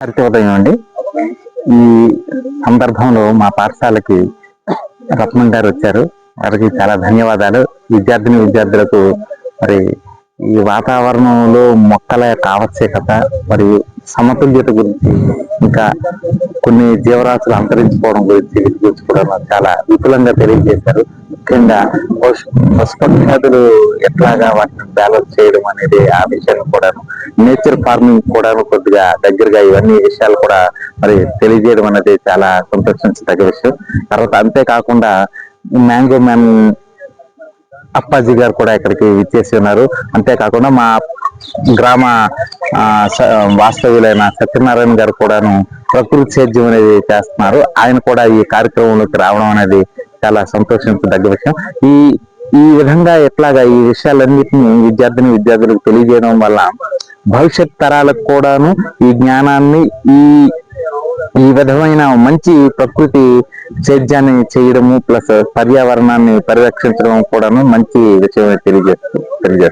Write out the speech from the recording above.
ఉదయం అండి. ఈ సందర్భంలో మా పాఠశాలకి రత్నం గారు వచ్చారు. వారికి చాలా ధన్యవాదాలు. విద్యార్థులకు మరి ఈ వాతావరణంలో మొక్కల యొక్క ఆవశ్యకత మరియు సమతుల్యత గురించి, ఇంకా కొన్ని జీవరాశులు అంతరించిపోవడం గురించి కూడా నాకు చాలా విపులంగా తెలియజేశారు. ముఖ్యంగా పశుపక్షాదులు ఎట్లాగా వాటిని బ్యాలెన్స్ చేయడం అనేది, ఆ విషయాన్ని కూడాను, నేచర్ ఫార్మింగ్ కూడా కొద్దిగా దగ్గరగా ఇవన్నీ విషయాలు కూడా మరి తెలియజేయడం అనేది చాలా సంతోషించదగ్గ విషయం. తర్వాత అంతేకాకుండా మ్యాంగో మ్యాన్ అప్పాజీ గారు కూడా ఇక్కడికి విచ్చేసి ఉన్నారు. అంతేకాకుండా మా గ్రామ వాస్తవ్యులైన సత్యనారాయణ గారు కూడాను ప్రకృతి సేద్యం అనేది చేస్తున్నారు. ఆయన కూడా ఈ కార్యక్రమంలోకి రావడం అనేది చాలా సంతోషించదగ్గ విషయం. ఈ ఈ విధంగా ఎట్లాగా ఈ విషయాలన్నింటినీ విద్యార్థులకు తెలియజేయడం వల్ల భవిష్యత్ తరాలకు కూడాను ఈ జ్ఞానాన్ని, ఈ విధమైన మంచి ప్రకృతి సేద్యాన్ని చేయడము ప్లస్ పర్యావరణాన్ని పరిరక్షించడం కూడాను మంచి విషయం తెలియజేస్తుంది.